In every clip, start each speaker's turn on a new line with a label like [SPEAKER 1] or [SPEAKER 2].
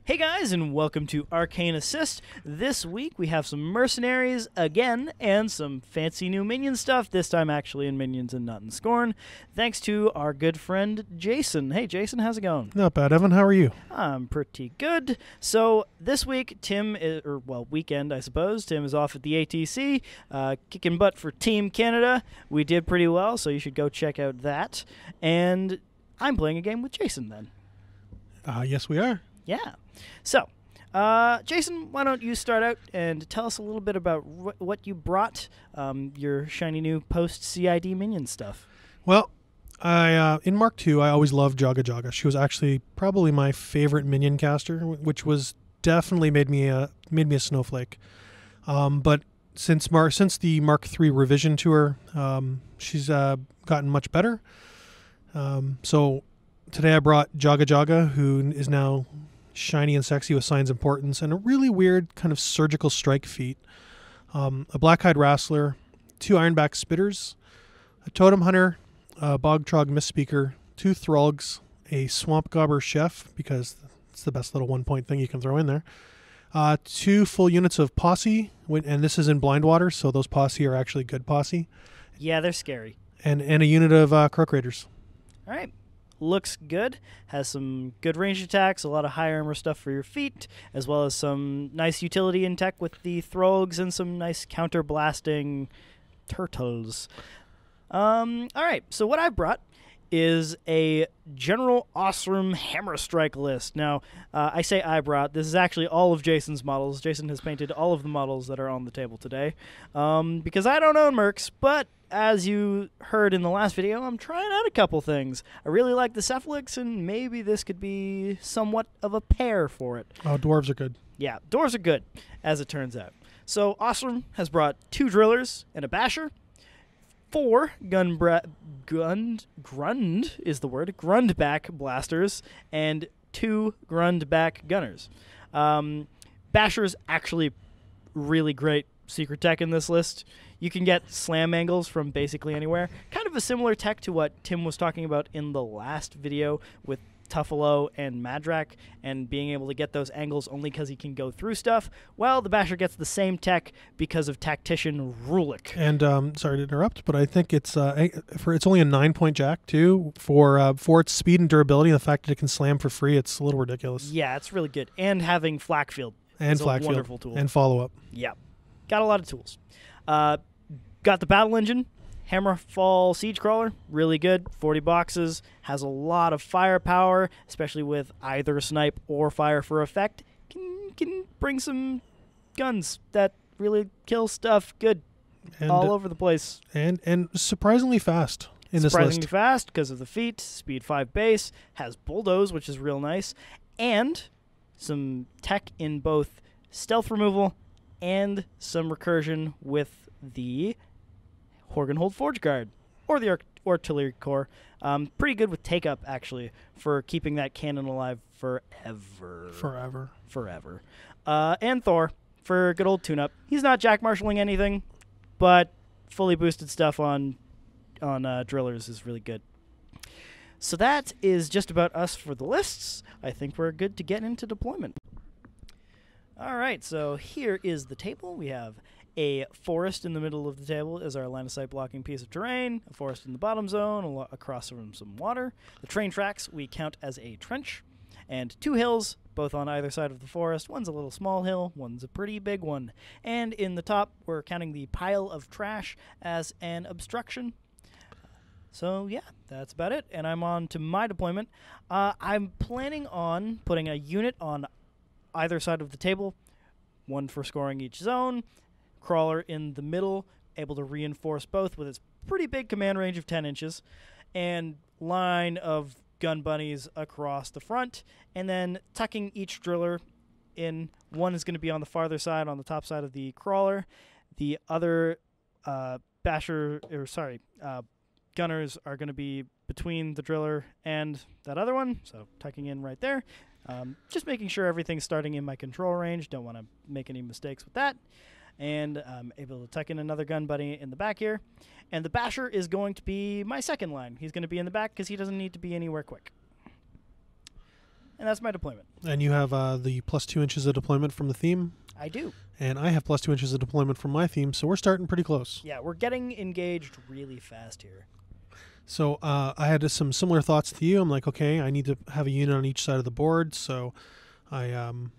[SPEAKER 1] Hey guys, and welcome to Arcane Assist. This week we have some Mercenaries again, and some fancy new minion stuff, this time actually in Minions and not in Scorn, thanks to our good friend Jason. Hey Jason, how's it going?
[SPEAKER 2] Not bad, Evan. How are you?
[SPEAKER 1] I'm pretty good. So this week, weekend I suppose, Tim is off at the ATC, kicking butt for Team Canada. We did pretty well, so you should go check out that. And I'm playing a game with Jason then.
[SPEAKER 2] Yes, we are.
[SPEAKER 1] Yeah. So, Jason, why don't you start out and tell us a little bit about what you brought, your shiny new post-CID minion stuff.
[SPEAKER 2] Well, in Mark II, I always loved Jaga Jaga. She was actually probably my favorite minion caster, which was definitely made me a snowflake. But since the Mark III revision to her, she's gotten much better. So today I brought Jaga Jaga, who is now shiny and sexy with Signs Importance, and a really weird kind of surgical strike feat. A Blackhide Wrastler, 2 Ironback Spitters, a Totem Hunter, a Bogtrog Mistspeaker, 2 Thralgs, a Swamp Gobber Chef, because it's the best little 1-point thing you can throw in there, 2 full units of Posse, and this is in Blindwater, so those Posse are actually good Posse.
[SPEAKER 1] Yeah, they're scary.
[SPEAKER 2] And a unit of Croak Raiders.
[SPEAKER 1] All right. Looks good, has some good range attacks, a lot of high armor stuff for your feet, as well as some nice utility in tech with the Thralgs and some nice counter-blasting turtles. All right, so what I brought is a General Ossrum Hammer Strike list. Now, I say I brought. This is actually all of Jason's models. Jason has painted all of the models that are on the table today. Because I don't own Mercs, but as you heard in the last video, I'm trying out a couple things. I really like the Cephalix, and maybe this could be somewhat of a pair for it.
[SPEAKER 2] Oh, dwarves are good.
[SPEAKER 1] Yeah, dwarves are good, as it turns out. So Ossrum has brought 2 Drillers and a Basher, 4 Grundback Blasters, and 2 Grundback Gunners. Basher's actually really great secret tech in this list. You can get slam angles from basically anywhere. Kind of a similar tech to what Tim was talking about in the last video with Tuffalo and Madrak, and being able to get those angles only because he can go through stuff. Well, the Basher gets the same tech because of Tactician Rulik.
[SPEAKER 2] And sorry to interrupt, but I think it's only a 9-point jack too for its speed and durability. And the fact that it can slam for free, it's a little ridiculous.
[SPEAKER 1] Yeah, it's really good. And having Flakfield is a wonderful tool.
[SPEAKER 2] And follow up.
[SPEAKER 1] Yeah, got a lot of tools. Got the Battle Engine, Hammerfall Siege Crawler, really good, 40 boxes, has a lot of firepower, especially with either snipe or fire for effect. Can bring some guns that really kill stuff good all over the place.
[SPEAKER 2] And surprisingly fast in this list.
[SPEAKER 1] Surprisingly fast because of the feat, speed 5 base, has Bulldoze, which is real nice, and some tech in both stealth removal and some recursion with the Horgenhold Forge Guard, or the Artillery Core. Pretty good with take-up, actually, for keeping that cannon alive forever. And Thor, for good old tune-up. He's not jack-marshalling anything, but fully boosted stuff on Drillers is really good. So that is just about us for the lists. I think we're good to get into deployment. All right, so here is the table. We have a forest in the middle of the table as our line of sight blocking piece of terrain, a forest in the bottom zone, across from some water. The train tracks we count as a trench, and 2 hills, both on either side of the forest. One's a little small hill, one's a pretty big one. And in the top, we're counting the pile of trash as an obstruction. So yeah, that's about it, and I'm on to my deployment. I'm planning on putting a unit on either side of the table, one for scoring each zone, crawler in the middle, able to reinforce both with its pretty big command range of 10 inches, and line of gun bunnies across the front, and then tucking each driller in. One is going to be on the farther side, on the top side of the crawler. The other gunners are going to be between the driller and that other one, so tucking in right there. Just making sure everything's starting in my control range. Don't want to make any mistakes with that. And I'm able to tuck in another gun buddy in the back here. And the Basher is going to be my second line. He's going to be in the back because he doesn't need to be anywhere quick. And that's my deployment.
[SPEAKER 2] And you have the +2 inches of deployment from the theme.
[SPEAKER 1] I do.
[SPEAKER 2] And I have +2 inches of deployment from my theme, so we're starting pretty close.
[SPEAKER 1] Yeah, we're getting engaged really fast here.
[SPEAKER 2] So I had some similar thoughts to you. I'm like, okay, I need to have a unit on each side of the board. So and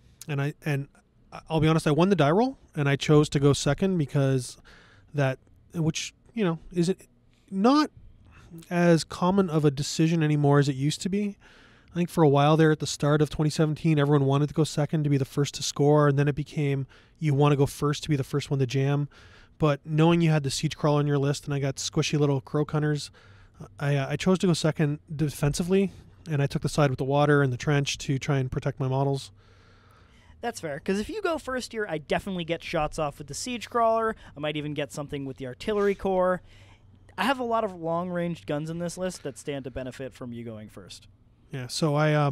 [SPEAKER 2] I'll be honest, I won the die roll, and I chose to go second because which isn't not as common of a decision anymore as it used to be. I think for a while there at the start of 2017, everyone wanted to go second to be the first to score, and then it became you want to go first to be the first one to jam. But knowing you had the siege crawler on your list, and I got squishy little croak hunters, I chose to go second defensively, and I took the side with the water and the trench to try and protect my models.
[SPEAKER 1] That's fair, because if you go first here, I definitely get shots off with the siege crawler. I might even get something with the artillery core. I have a lot of long-ranged guns in this list that stand to benefit from you going first.
[SPEAKER 2] Yeah, so I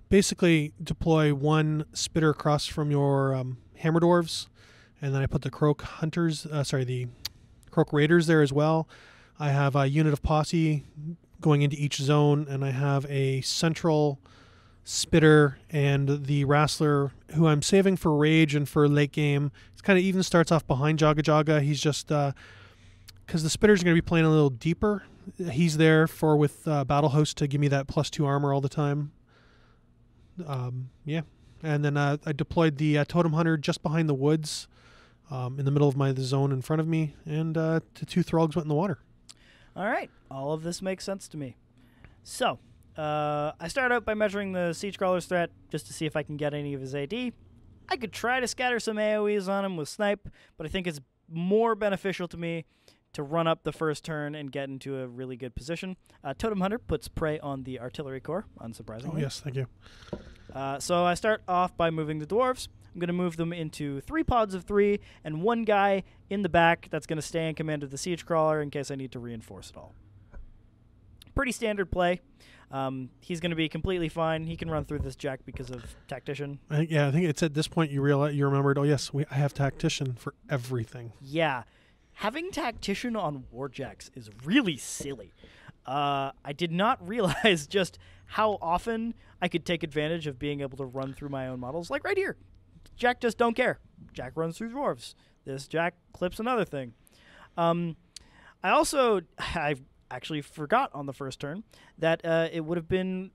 [SPEAKER 2] basically deploy one spitter across from your hammer dwarves, and then I put the croak hunters, the croak raiders there as well. I have a unit of posse going into each zone, and I have a central spitter and the Wrastler, who I'm saving for rage and for late game. It kind of even starts off behind Jaga Jaga. He's just because the spitters are going to be playing a little deeper. He's there with Battle Host to give me that +2 armor all the time. Yeah, and then I deployed the Totem Hunter just behind the woods, in the middle of the zone in front of me, and the 2 Thralls went in the water.
[SPEAKER 1] All right, all of this makes sense to me. So, I start out by measuring the siege crawler's threat just to see if I can get any of his AD. I could try to scatter some AoEs on him with snipe, but I think it's more beneficial to me to run up the first turn and get into a really good position. Totem Hunter puts prey on the artillery core, unsurprisingly.
[SPEAKER 2] Oh, yes, thank you.
[SPEAKER 1] So I start off by moving the dwarves. I'm going to move them into 3 pods of 3 and 1 guy in the back that's going to stay in command of the siege crawler in case I need to reinforce it all. Pretty standard play. He's going to be completely fine. He can run through this jack because of Tactician.
[SPEAKER 2] I think it's at this point you remembered, oh yes, I have Tactician for everything.
[SPEAKER 1] Yeah. Having Tactician on Warjacks is really silly. I did not realize just how often I could take advantage of being able to run through my own models. Like right here. Jack just don't care. Jack runs through dwarves. This Jack clips another thing. I actually forgot on the first turn that it would have been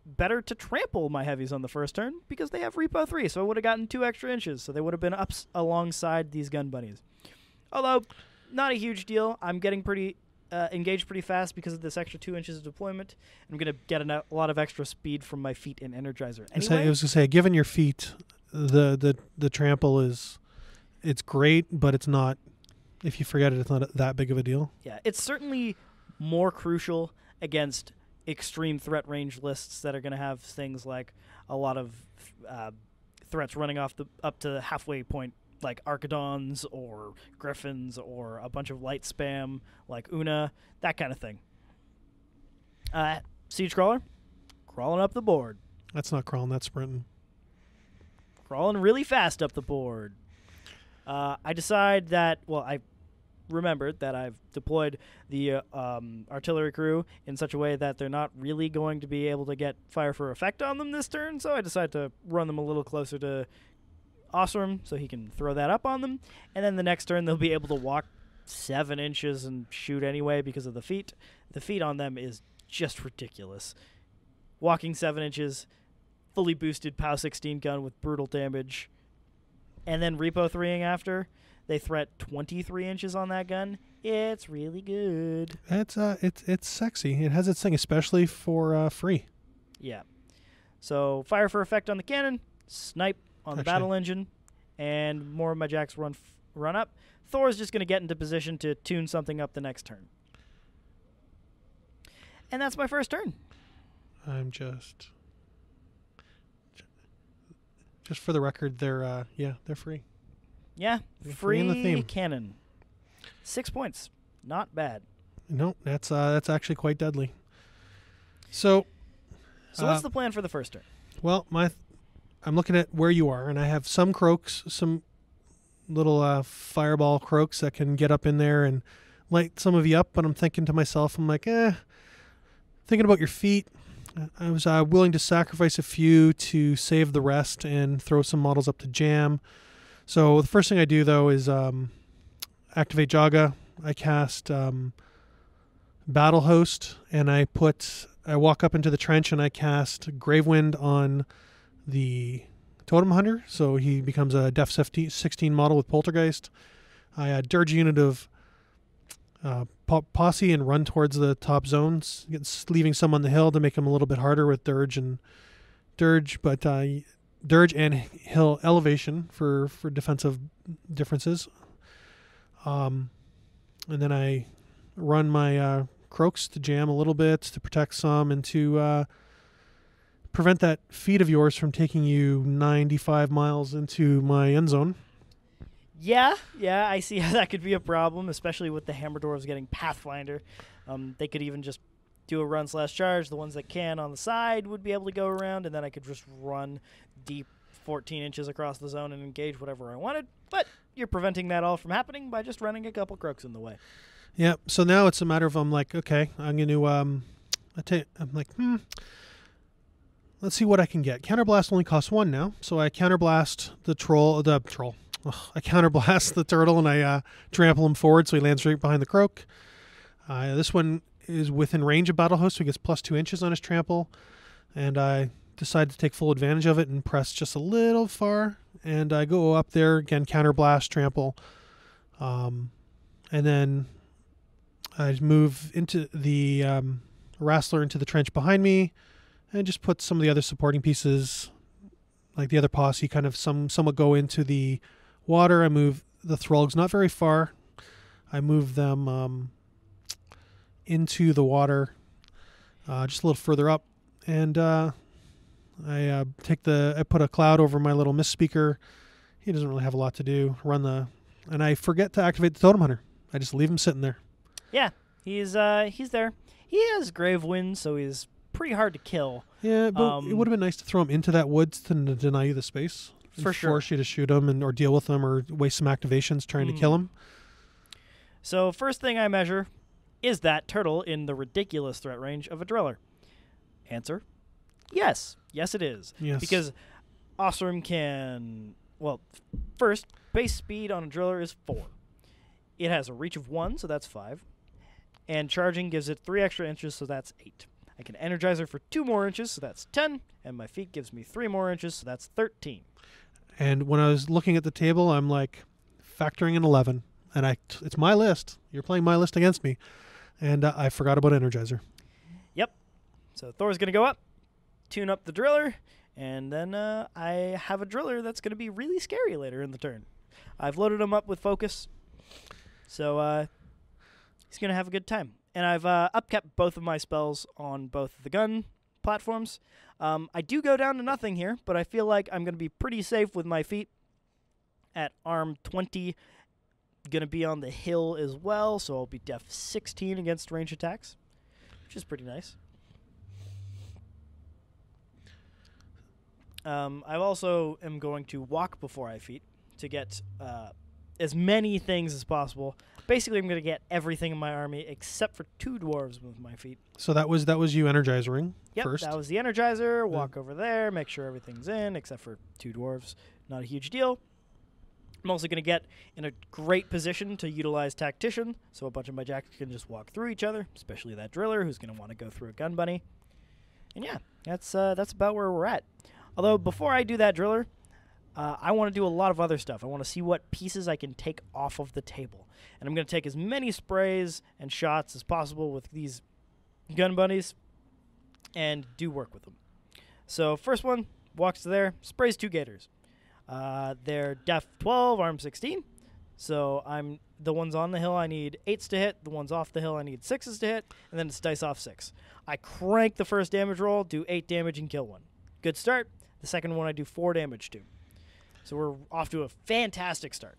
[SPEAKER 1] better to trample my heavies on the first turn because they have Repo 3, so I would have gotten 2 extra inches, so they would have been up alongside these gun bunnies. Although, not a huge deal. I'm getting pretty engaged pretty fast because of this extra 2 inches of deployment. I'm going to get a lot of extra speed from my feet and Energizer. Anyway,
[SPEAKER 2] I was going to say, given your feet, the trample it's great, but it's not, if you forget it, it's not that big of a deal.
[SPEAKER 1] Yeah, it's certainly more crucial against extreme threat range lists that are going to have things like a lot of threats running off up to halfway point, like Archidons or Griffins or a bunch of light spam like Una, that kind of thing. Siege Crawler, crawling up the board.
[SPEAKER 2] That's not crawling, that's sprinting.
[SPEAKER 1] Crawling really fast up the board. I decide that, I remembered that I've deployed the artillery crew in such a way that they're not really going to be able to get fire for effect on them this turn, so I decide to run them a little closer to Ossrum so he can throw that up on them, and then the next turn they'll be able to walk 7 inches and shoot anyway because of the feet. The feet on them is just ridiculous. Walking 7 inches, fully boosted POW 16 gun with brutal damage, and then Repo 3ing after. They threat 23 inches on that gun. It's really good.
[SPEAKER 2] It's sexy. It has its thing, especially for free.
[SPEAKER 1] Yeah. So fire for effect on the cannon, snipe on the battle engine, and more of my jacks run up. Thor's just going to get into position to tune something up the next turn. And that's my first turn.
[SPEAKER 2] I'm just for the record, they're free.
[SPEAKER 1] Yeah,
[SPEAKER 2] They're
[SPEAKER 1] free
[SPEAKER 2] in the theme.
[SPEAKER 1] cannon. 6 points, not bad.
[SPEAKER 2] No, that's actually quite deadly. So
[SPEAKER 1] what's the plan for the first turn?
[SPEAKER 2] Well, I'm looking at where you are, and I have some croaks, some little fireball croaks that can get up in there and light some of you up. But I'm thinking to myself, I'm like, thinking about your feet. I was willing to sacrifice a few to save the rest and throw some models up to jam. So the first thing I do, though, is activate Jaga. I cast Battle Host, and I walk up into the trench and I cast Gravewind on the Totem Hunter, so he becomes a Def 16 model with Poltergeist. I dirge a unit of Posse and run towards the top zones, leaving some on the hill to make them a little bit harder with Dirge, but Dirge and hill elevation for defensive differences. And then I run my Croaks to jam a little bit to protect some and to prevent that feat of yours from taking you 95 miles into my end zone.
[SPEAKER 1] Yeah, I see how that could be a problem, especially with the Hammer Dwarves getting Pathfinder. They could even just do a run/charge. The ones that can on the side would be able to go around, and then I could just run deep 14 inches across the zone and engage whatever I wanted. But you're preventing that all from happening by just running a couple Croaks in the way. Yeah,
[SPEAKER 2] so now it's a matter of I'm like, okay, I'm going to, let's see what I can get. Counterblast only costs 1 now, so I counterblast the troll. I counterblast the turtle and I trample him forward so he lands right behind the Croak. This one is within range of Battle Host, so he gets +2 inches on his trample, and I decide to take full advantage of it and press just a little far, and I go up there again, counterblast, trample, and then I move into the Wrastler into the trench behind me, and just put some of the other supporting pieces, like the other posse, kind of somewhat go into the water. I move the Thralgs not very far. I move them into the water, just a little further up, and I put a cloud over my little mist speaker. He doesn't really have a lot to do. And I forget to activate the Totem Hunter. I just leave him sitting there.
[SPEAKER 1] Yeah, he's there. He has Gravewind, so he's pretty hard to kill.
[SPEAKER 2] Yeah, but it would have been nice to throw him into that woods to deny you the space.
[SPEAKER 1] For sure.
[SPEAKER 2] Force you to shoot him or deal with him or waste some activations trying to kill him.
[SPEAKER 1] So first thing I measure, is that turtle in the ridiculous threat range of a driller? Answer, yes. Yes, it is.
[SPEAKER 2] Yes.
[SPEAKER 1] Because Ossrum can... Well, first, base speed on a driller is 4. It has a reach of 1, so that's 5. And charging gives it 3 extra inches, so that's 8. I can energize her for 2 more inches, so that's 10. And my feet gives me 3 more inches, so that's 13.
[SPEAKER 2] And when I was looking at the table, I'm like factoring in 11. And it's my list. You're playing my list against me. And I forgot about Energizer.
[SPEAKER 1] Yep. So Thor's going to go up, tune up the driller, and then I have a driller that's going to be really scary later in the turn. I've loaded him up with focus, so he's going to have a good time. And I've upkept both of my spells on both the gun platforms. I do go down to nothing here, but I feel like I'm going to be pretty safe with my feet at arm 20. Going to be on the hill as well, so I'll be def 16 against range attacks, which is pretty nice. I also am going to walk before I feet to get as many things as possible. Basically, I'm going to get everything in my army except for 2 dwarves with my feet.
[SPEAKER 2] So that was you energizing first.
[SPEAKER 1] Yep, that was the energizer. Walk over there, make sure everything's in except for 2 dwarves. Not a huge deal. I'm also going to get in a great position to utilize Tactician, so a bunch of my jacks can just walk through each other, especially that driller who's going to want to go through a gun bunny. And yeah, that's about where we're at. Although before I do that driller, I want to do a lot of other stuff. I want to see what pieces I can take off of the table. And I'm going to take as many sprays and shots as possible with these gun bunnies and do work with them. So first one, walks to there, sprays 2 gators. They're def 12, arm 16. So the ones on the hill I need 8s to hit. The ones off the hill I need 6s to hit. And then it's dice off 6. I crank the first damage roll, do 8 damage, and kill one. Good start. The second one I do 4 damage to. So we're off to a fantastic start.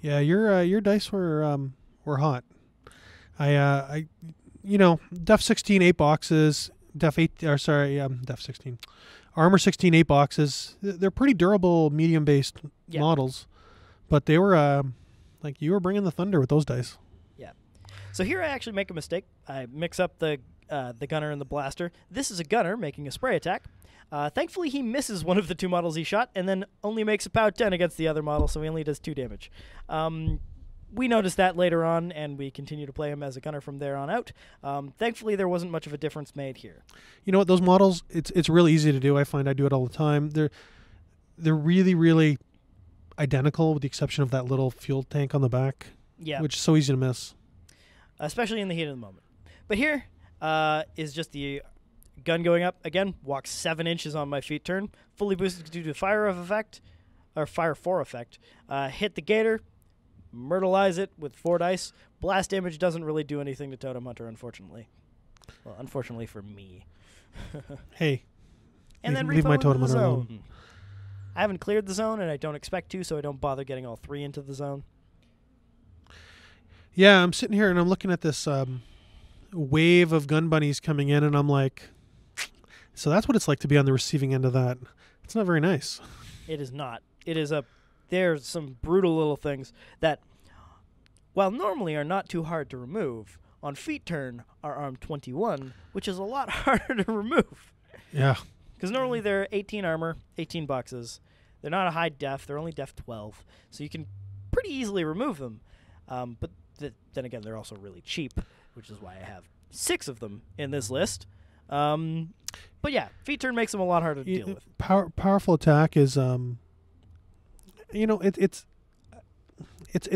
[SPEAKER 2] Yeah, your dice were hot. I def 16 8 boxes, def 16. Armor 16 8 boxes. They're pretty durable medium based models, but they were you were bringing the thunder with those dice.
[SPEAKER 1] Yeah. So here I actually make a mistake. I mix up the the gunner and the blaster. This is a gunner making a spray attack. Thankfully, he misses one of the 2 models he shot and then only makes a POW 10 against the other model, so he only does 2 damage. We noticed that later on, and we continue to play him as a gunner from there on out. Thankfully, there wasn't much of a difference made here.
[SPEAKER 2] You know what? Those models, it's really easy to do. I find I do it all the time. They're really, really identical with the exception of that little fuel tank on the back, which is so easy to miss. Especially
[SPEAKER 1] in the heat of the moment. But here is just the gun going up. Again, walk 7 inches on my feet turn. Fully boosted due to fire 4 effect. Hit the gator. Myrtleize it with 4 dice. Blast damage doesn't really do anything to Totem Hunter, unfortunately. Well, unfortunately for me.
[SPEAKER 2] Hey.
[SPEAKER 1] And then
[SPEAKER 2] leave my Totem
[SPEAKER 1] Hunter
[SPEAKER 2] Hunter alone.
[SPEAKER 1] I haven't cleared the zone, and I don't expect to, so I don't bother getting all 3 into the zone.
[SPEAKER 2] Yeah, I'm sitting here and I'm looking at this wave of gun bunnies coming in, and I'm like, so that's what it's like to be on the receiving end of that. It's not very nice.
[SPEAKER 1] It is not. It is there's some brutal little things that, while normally are not too hard to remove, on feet turn are armed 21, which is a lot harder to remove.
[SPEAKER 2] Yeah.
[SPEAKER 1] Because normally they're 18 armor, 18 boxes. They're not a high def. They're only def 12. So you can pretty easily remove them. But then again, they're also really cheap, which is why I have 6 of them in this list. But yeah, feet turn makes them a lot harder to deal with.
[SPEAKER 2] Powerful attack is, it's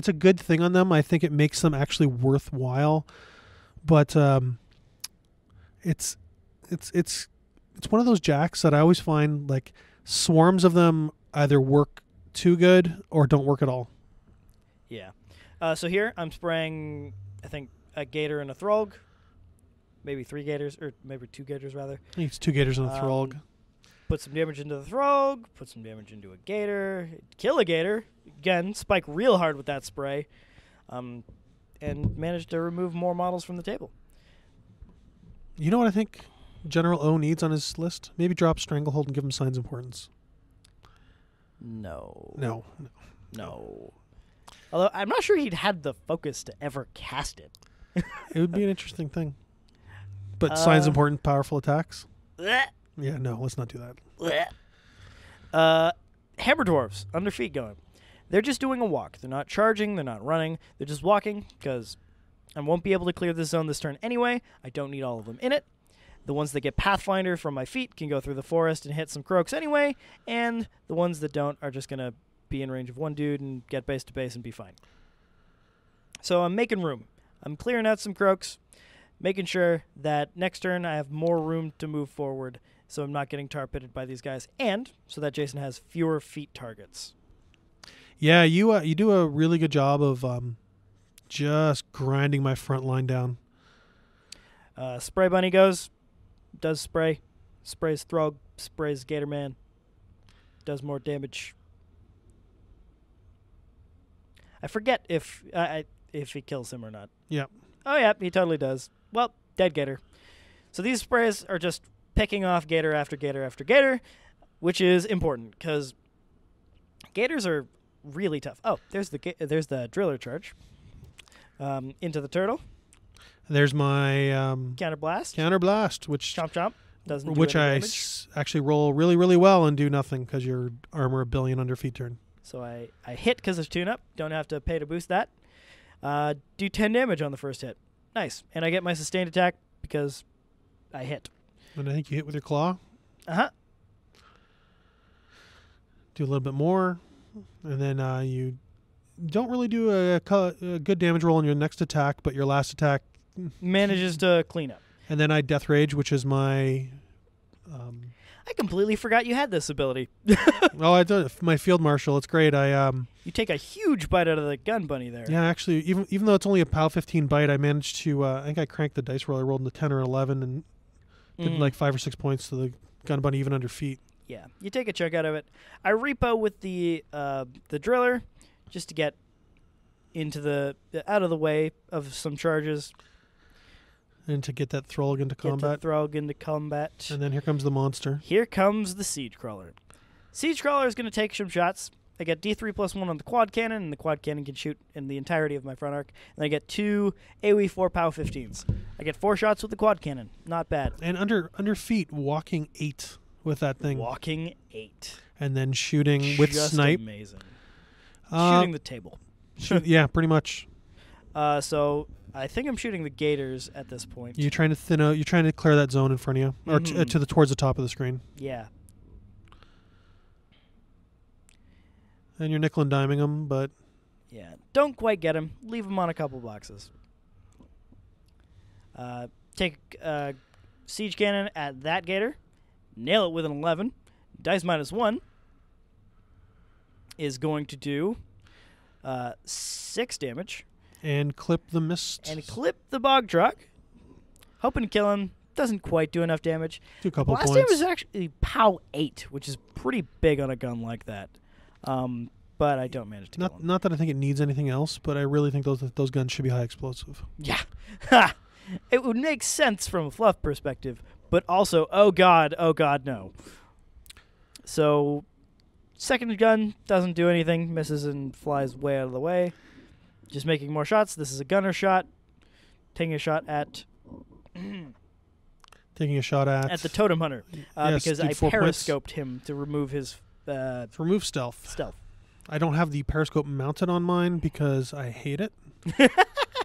[SPEAKER 2] a good thing on them. I think it makes them actually worthwhile. But it's one of those jacks that I always find like swarms of them either work too good or don't work at all.
[SPEAKER 1] Yeah. So here I'm spraying, I think, a gator and a throg. Maybe 3 gators, or maybe 2 gators rather.
[SPEAKER 2] I think it's 2 gators and a throg.
[SPEAKER 1] Put some damage into the throg, put some damage into a gator, kill a gator. Again, spike real hard with that spray. And manage to remove more models from the table.
[SPEAKER 2] You know what I think General O needs on his list? Maybe drop Stranglehold and give him Signs of Importance.
[SPEAKER 1] No. Although I'm not sure he'd had the focus to ever cast it.
[SPEAKER 2] It would be an interesting thing. But Signs of Importance, powerful attacks?
[SPEAKER 1] Bleh.
[SPEAKER 2] Yeah, no, let's not do that.
[SPEAKER 1] Hammer Dwarves, under feet going. They're just doing a walk. They're not charging. They're not running. They're just walking because I won't be able to clear this zone this turn anyway. I don't need all of them in it. The ones that get Pathfinder from my feet can go through the forest and hit some croaks anyway, and the ones that don't are just going to be in range of one dude and get base to base and be fine. So I'm making room. I'm clearing out some croaks, making sure that next turn I have more room to move forward so I'm not getting tar pitted by these guys, and so that Jason has fewer feet targets.
[SPEAKER 2] Yeah, you do a really good job of just grinding my front line down.
[SPEAKER 1] Spray Bunny does spray. Sprays Throg, sprays Gatorman. Does more damage. I forget if he kills him or not.
[SPEAKER 2] Yeah.
[SPEAKER 1] Oh, yeah, he totally does. Well, dead Gator. So these sprays are just picking off Gator after Gator after Gator, which is important because Gators are really tough. Oh, there's the Driller charge into the turtle.
[SPEAKER 2] There's my
[SPEAKER 1] counterblast,
[SPEAKER 2] which
[SPEAKER 1] chomp chomp doesn't do
[SPEAKER 2] which
[SPEAKER 1] any
[SPEAKER 2] I actually roll really, really well and do nothing because you're armor 1 billion under feet turn.
[SPEAKER 1] So I hit because there's tune-up. Don't have to pay to boost that. Do 10 damage on the first hit. Nice. And I get my sustained attack because I hit.
[SPEAKER 2] And I think you hit with your claw.
[SPEAKER 1] Uh-huh.
[SPEAKER 2] Do a little bit more. And then you don't really do a good damage roll on your next attack, but your last attack
[SPEAKER 1] manages to clean up.
[SPEAKER 2] And then I Death Rage, which is my...
[SPEAKER 1] I completely forgot you had this ability.
[SPEAKER 2] Oh, I do. My Field Marshal. It's great.
[SPEAKER 1] You take a huge bite out of the gun bunny there.
[SPEAKER 2] Yeah, actually, even though it's only a PAL 15 bite, I managed to... I think I cranked the dice roll. I rolled into 10 or 11 and did like 5 or 6 points to the gun bunny even under feet.
[SPEAKER 1] Yeah, you take a chunk out of it. I repo with the Driller just to get into out of the way of some charges.
[SPEAKER 2] And to get that Throg into combat.
[SPEAKER 1] And
[SPEAKER 2] then here comes the monster.
[SPEAKER 1] Here comes the Siege Crawler. Siege Crawler is going to take some shots. I get D3+1 on the quad cannon, and the quad cannon can shoot in the entirety of my front arc. And I get 2 AoE 4 POW 15s. I get 4 shots with the quad cannon. Not bad.
[SPEAKER 2] And under feet, walking 8 with that thing.
[SPEAKER 1] Walking 8.
[SPEAKER 2] And then shooting with
[SPEAKER 1] Just
[SPEAKER 2] snipe.
[SPEAKER 1] Amazing. Shooting the table.
[SPEAKER 2] Yeah, pretty much.
[SPEAKER 1] So I think I'm shooting the gators at this point.
[SPEAKER 2] You're trying to thin out. You're trying to clear that zone in front of you, or towards the top of the screen.
[SPEAKER 1] Yeah.
[SPEAKER 2] And you're nickel and diming them, but
[SPEAKER 1] yeah, don't quite get him. Leave him on a couple boxes. Take siege cannon at that gator, nail it with an 11. Dice -1 is going to do 6 damage.
[SPEAKER 2] And clip the mist.
[SPEAKER 1] And clip the bog truck. Hoping to kill him. Doesn't quite do enough damage.
[SPEAKER 2] Do a couple
[SPEAKER 1] Blast
[SPEAKER 2] points.
[SPEAKER 1] damage is actually POW 8, which is pretty big on a gun like that. But I don't manage to kill him.
[SPEAKER 2] Not that I think it needs anything else, but I really think those guns should be high explosive.
[SPEAKER 1] Yeah. Ha! It would make sense from a fluff perspective, but also, oh god, no. So, second gun doesn't do anything, misses and flies way out of the way. Just making more shots. This is a gunner shot. Taking a shot at...
[SPEAKER 2] Taking a shot at
[SPEAKER 1] the totem hunter.
[SPEAKER 2] Yes,
[SPEAKER 1] because I
[SPEAKER 2] 4 points.
[SPEAKER 1] periscoped him to remove his...
[SPEAKER 2] remove stealth.
[SPEAKER 1] Stealth.
[SPEAKER 2] I don't have the periscope mounted on mine because I hate it.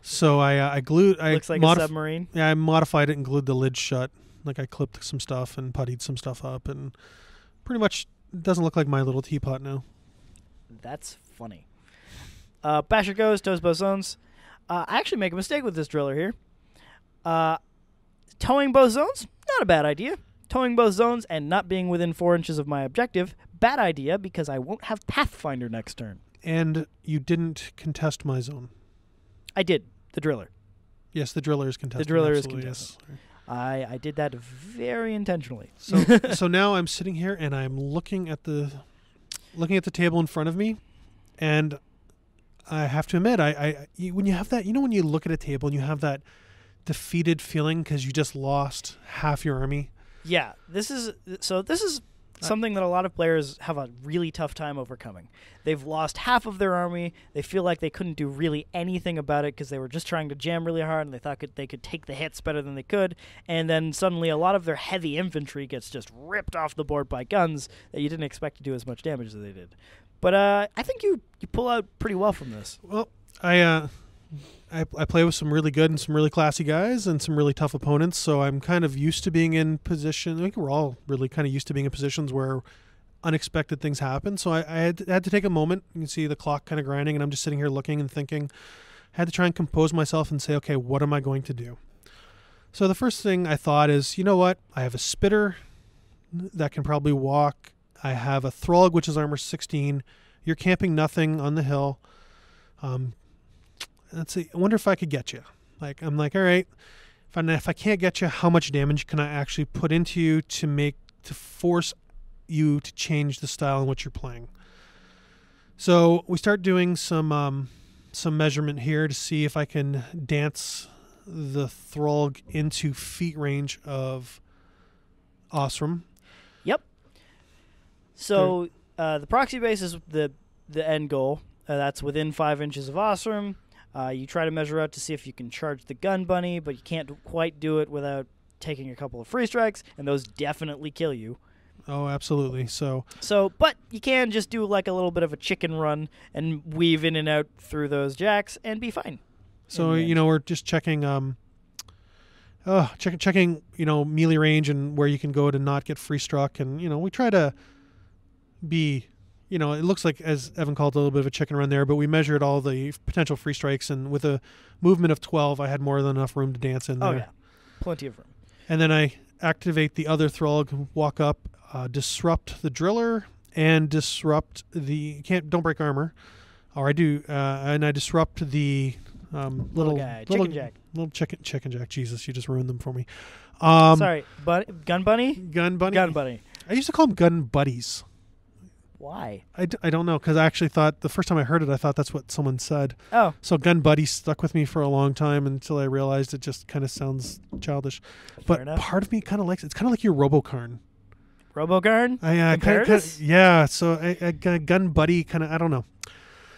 [SPEAKER 2] So I glued...
[SPEAKER 1] Looks like a submarine.
[SPEAKER 2] Yeah, I modified it and glued the lid shut. Like I clipped some stuff and puttied some stuff up, and pretty much doesn't look like my little teapot now.
[SPEAKER 1] That's funny. Basher goes, toes both zones. I actually make a mistake with this driller here. Towing both zones, not a bad idea. Towing both zones and not being within 4 inches of my objective, bad idea because I won't have Pathfinder next turn.
[SPEAKER 2] And you didn't contest my zone.
[SPEAKER 1] I did. The driller.
[SPEAKER 2] Yes, the driller is contested.
[SPEAKER 1] The driller is
[SPEAKER 2] absolutely,
[SPEAKER 1] contested.
[SPEAKER 2] yes.
[SPEAKER 1] I did that very intentionally.
[SPEAKER 2] So now I'm sitting here and I'm looking at the table in front of me, and I have to admit, when you have that, when you look at a table and you have that defeated feeling because you just lost half your army.
[SPEAKER 1] Yeah, this is something that a lot of players have a really tough time overcoming. They've lost half of their army. They feel like they couldn't do really anything about it because they were just trying to jam really hard and they thought they could take the hits better than they could. And then suddenly a lot of their heavy infantry gets just ripped off the board by guns that you didn't expect to do as much damage as they did. But I think you pull out pretty well from this.
[SPEAKER 2] Well, I play with some really good and some really classy guys and some really tough opponents, so I'm kind of used to being in position. I think we're all really kind of used to being in positions where unexpected things happen. So I had to take a moment. You can see the clock kind of grinding, and I'm just sitting here looking and thinking. I had to try and compose myself and say, okay, what am I going to do? So the first thing I thought is, you know what? I have a spitter that can probably walk. I have a Throg, which is armor 16. You're camping nothing on the hill. Let's see. I wonder if I could get you. I'm like, all right. If I can't get you, how much damage can I actually put into you to force you to change the style in which you're playing? So we start doing some measurement here to see if I can dance the Throg into feet range of Ossrum.
[SPEAKER 1] Yep. So the proxy base is the end goal. That's within 5 inches of Ossrum. You try to measure out to see if you can charge the gun bunny, but you can't quite do it without taking a couple of free strikes, and those definitely kill you.
[SPEAKER 2] Oh, absolutely. So,
[SPEAKER 1] but you can just do like a little bit of a chicken run and weave in and out through those jacks and be fine.
[SPEAKER 2] So we're just checking, checking melee range and where you can go to not get free struck, and we try to be. It looks like, as Evan called, a little bit of a chicken run there, but we measured all the potential free strikes, and with a movement of 12, I had more than enough room to dance in there.
[SPEAKER 1] Oh, yeah. Plenty of room.
[SPEAKER 2] And then I activate the other Throg, walk up, disrupt the driller, and disrupt the... Don't break armor. Or I do, and I disrupt the
[SPEAKER 1] little guy. Chicken Jack.
[SPEAKER 2] Little chicken Jack. Jesus, you just ruined them for me.
[SPEAKER 1] Sorry, Gun Bunny?
[SPEAKER 2] Gun Bunny?
[SPEAKER 1] Gun Bunny.
[SPEAKER 2] I used to call them Gun Buddies.
[SPEAKER 1] Why?
[SPEAKER 2] I don't know, because I actually thought, the first time I heard it, I thought that's what someone said.
[SPEAKER 1] Oh.
[SPEAKER 2] So Gun Buddy stuck with me for a long time until I realized it just kind of sounds childish. But part of me kind of likes it. It's kind of like your Robocarn.
[SPEAKER 1] RoboGuard?
[SPEAKER 2] Yeah, so a gun buddy kind of, I don't know.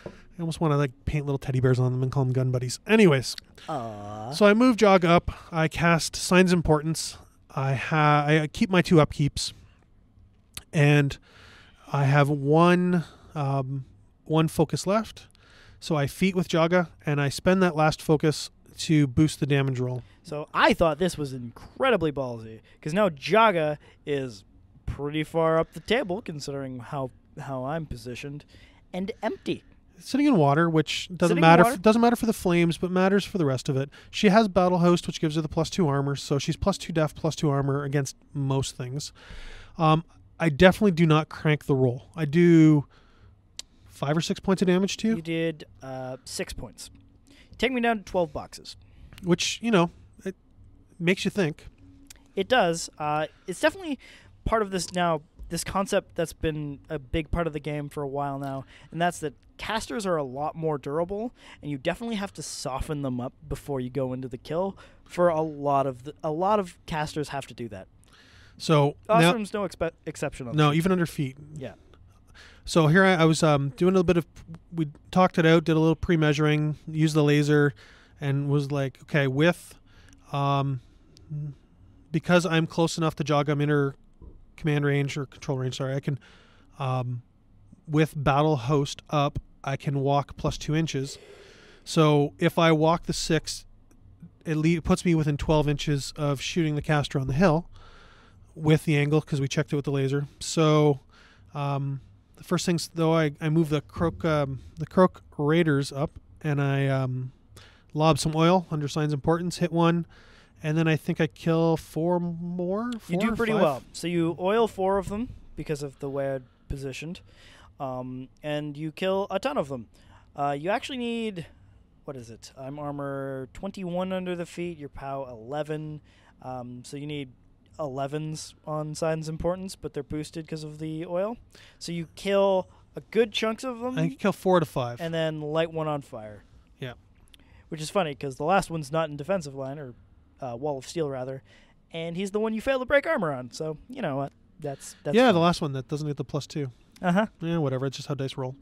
[SPEAKER 2] I almost want to like paint little teddy bears on them and call them gun buddies. Anyways, so I move Jog up. I cast Signs of Importance. I keep my 2 upkeeps, and I have one focus left. So I feat with Jaga, and I spend that last focus to boost the damage roll.
[SPEAKER 1] So I thought this was incredibly ballsy, because now Jaga is pretty far up the table, considering how I'm positioned, and empty.
[SPEAKER 2] Sitting in water, which doesn't matter. Doesn't matter for the flames, but matters for the rest of it. She has Battle Host, which gives her the +2 armor, so she's +2 def, +2 armor against most things. I definitely do not crank the roll. I do 5 or 6 points of damage to you.
[SPEAKER 1] You did 6 points. Take me down to 12 boxes.
[SPEAKER 2] Which, it makes you think.
[SPEAKER 1] It does. It's definitely part of this now. This concept that's been a big part of the game for a while now, and that's that casters are a lot more durable, and you definitely have to soften them up before you go into the kill. For a lot of casters have to do that.
[SPEAKER 2] So
[SPEAKER 1] Ossrum's no exception.
[SPEAKER 2] No, even under feet.
[SPEAKER 1] Yeah.
[SPEAKER 2] So here I was doing a little bit of. We talked it out, did a little pre-measuring, used the laser, and was like, okay, with, because I'm close enough to Jaga, I'm in her command range or control range. Sorry, I can, with Battle Host up, I can walk +2 inches. So if I walk the 6, it puts me within 12 inches of shooting the caster on the hill with the angle, because we checked it with the laser. So the first things though, I move the croak raiders up, and I lob some oil under Signs of Importance, hit one. And then I think I kill 4 more.
[SPEAKER 1] You do pretty well. So you oil 4 of them because of the way I'd positioned, and you kill a ton of them. You actually need, what is it? I'm armor 21 under the feet. Your POW 11. So you need 11s on Signs of Importance, but they're boosted because of the oil. So you kill a good chunks of them.
[SPEAKER 2] I can kill 4 to 5,
[SPEAKER 1] and then light one on fire.
[SPEAKER 2] Yeah,
[SPEAKER 1] which is funny because the last one's not in defensive line, or Wall of Steel rather, and he's the one you fail to break armor on. So you know what? That's
[SPEAKER 2] yeah,
[SPEAKER 1] fun.
[SPEAKER 2] the last one that doesn't get the +2. Yeah, whatever. It's just how dice roll.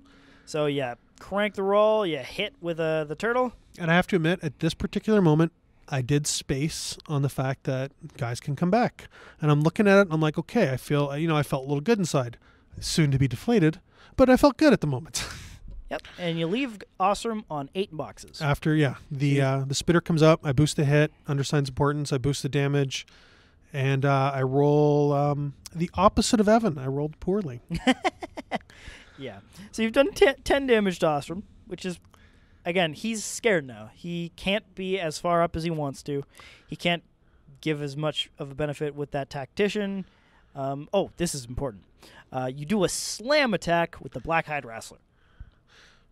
[SPEAKER 1] So yeah, crank the roll. You hit with the turtle.
[SPEAKER 2] And I have to admit, at this particular moment, I did space on the fact that guys can come back. And I'm looking at it, and I'm like, okay, I feel, I felt a little good inside. Soon to be deflated, but I felt good at the moment.
[SPEAKER 1] Yep, and you leave Ossrum on 8 boxes.
[SPEAKER 2] After, the spitter comes up, I boost the hit, under Signs of Importance, I boost the damage, and I roll the opposite of Evan. I rolled poorly.
[SPEAKER 1] Yeah, so you've done 10 damage to Ossrum, which is, again, he's scared now. He can't be as far up as he wants to. He can't give as much of a benefit with that Tactician. This is important. You do a slam attack with the Blackhide Wrastler.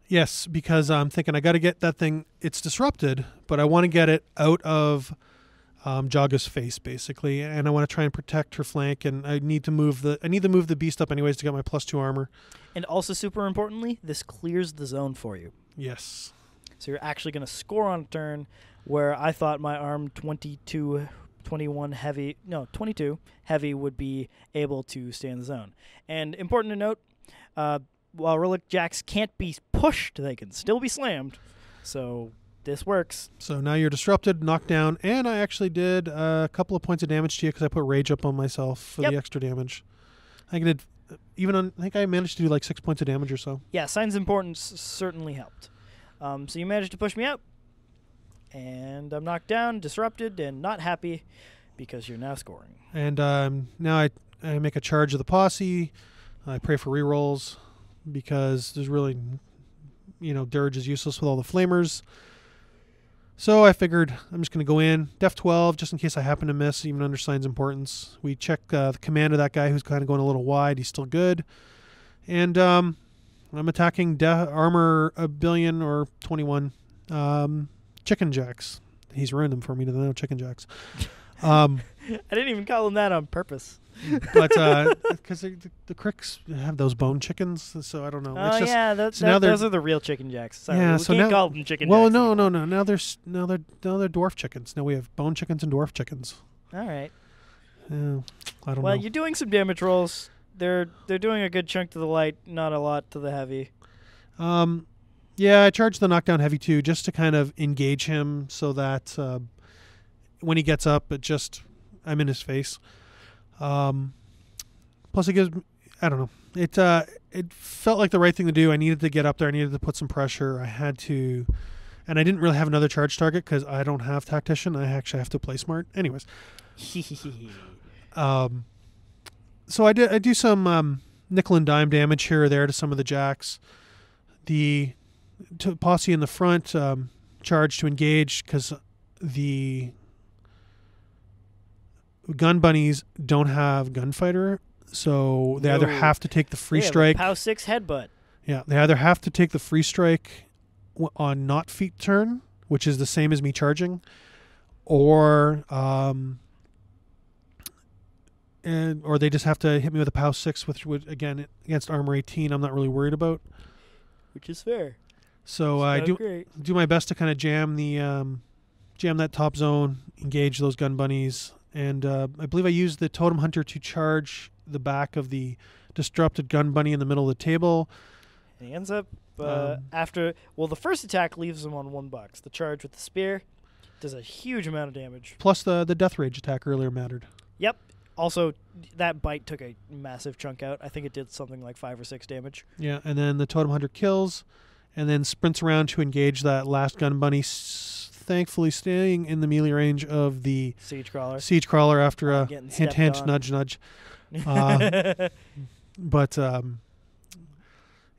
[SPEAKER 2] Yes, because I'm thinking I got to get that thing. It's disrupted, but I want to get it out of Jaga's face, basically, and I want to try and protect her flank. And I need to move the beast up anyways to get my +2 armor.
[SPEAKER 1] And also, super importantly, this clears the zone for you.
[SPEAKER 2] Yes.
[SPEAKER 1] So you're actually going to score on a turn where I thought my arm 22 heavy would be able to stay in the zone. And important to note, while Relic Jacks can't be pushed, they can still be slammed. So this works.
[SPEAKER 2] So now you're disrupted, knocked down, and I actually did a couple of points of damage to you because I put Rage up on myself for the extra damage. I think I think I managed to do like 6 points of damage or so.
[SPEAKER 1] Yeah, Signs of Importance certainly helped. So you managed to push me out, and I'm knocked down, disrupted, and not happy because you're now scoring.
[SPEAKER 2] And now I make a charge of the posse. I pray for rerolls because there's really, Dirge is useless with all the flamers. So I figured I'm just going to go in, def 12, just in case I happen to miss, even under Signs of Importance. We check the command of that guy who's kind of going a little wide. He's still good. And I'm attacking armor 1 billion or 21 chicken jacks. He's ruined them for me to know, chicken jacks.
[SPEAKER 1] I didn't even call him that on purpose.
[SPEAKER 2] But because the cricks have those bone chickens, so I don't know.
[SPEAKER 1] Oh, yeah, those are the real chicken jacks. Sorry,
[SPEAKER 2] yeah,
[SPEAKER 1] we can't call them chicken jacks.
[SPEAKER 2] Well, no. Now they're dwarf chickens. Now we have bone chickens and dwarf chickens.
[SPEAKER 1] All right.
[SPEAKER 2] I don't
[SPEAKER 1] Well,
[SPEAKER 2] know.
[SPEAKER 1] you're doing some damage rolls. They're doing a good chunk to the light, not a lot to the heavy.
[SPEAKER 2] Yeah, I charged the knockdown heavy too, just to kind of engage him so that when he gets up, I'm in his face. Plus, it gives. I don't know. It felt like the right thing to do. I needed to get up there. I needed to put some pressure. I had to, and I didn't really have another charge target because I don't have tactician. I actually have to play smart. Anyways, so I do some nickel and dime damage here or there to some of the jacks. The posse in the front charge to engage because the gun bunnies don't have gunfighter, so they either have to take the free strike.
[SPEAKER 1] POW 6 headbutt.
[SPEAKER 2] Yeah, they either have to take the free strike on not feet turn, which is the same as me charging, or they just have to hit me with a POW 6, which would, again, against armor 18, I'm not really worried about.
[SPEAKER 1] Which is fair.
[SPEAKER 2] So I do my best to kind of jam that top zone, engage those gun bunnies, and I believe I used the totem hunter to charge the back of the disrupted gun bunny in the middle of the table.
[SPEAKER 1] And he ends up the first attack leaves him on 1 box. The charge with the spear does a huge amount of damage.
[SPEAKER 2] Plus the death rage attack earlier mattered.
[SPEAKER 1] Yep. Also, that bite took a massive chunk out. I think it did something like 5 or 6 damage.
[SPEAKER 2] Yeah, and then the totem hunter kills, and then sprints around to engage that last gun bunny, thankfully staying in the melee range of the
[SPEAKER 1] siege crawler.
[SPEAKER 2] Siege crawler after a
[SPEAKER 1] hint,
[SPEAKER 2] nudge, nudge. But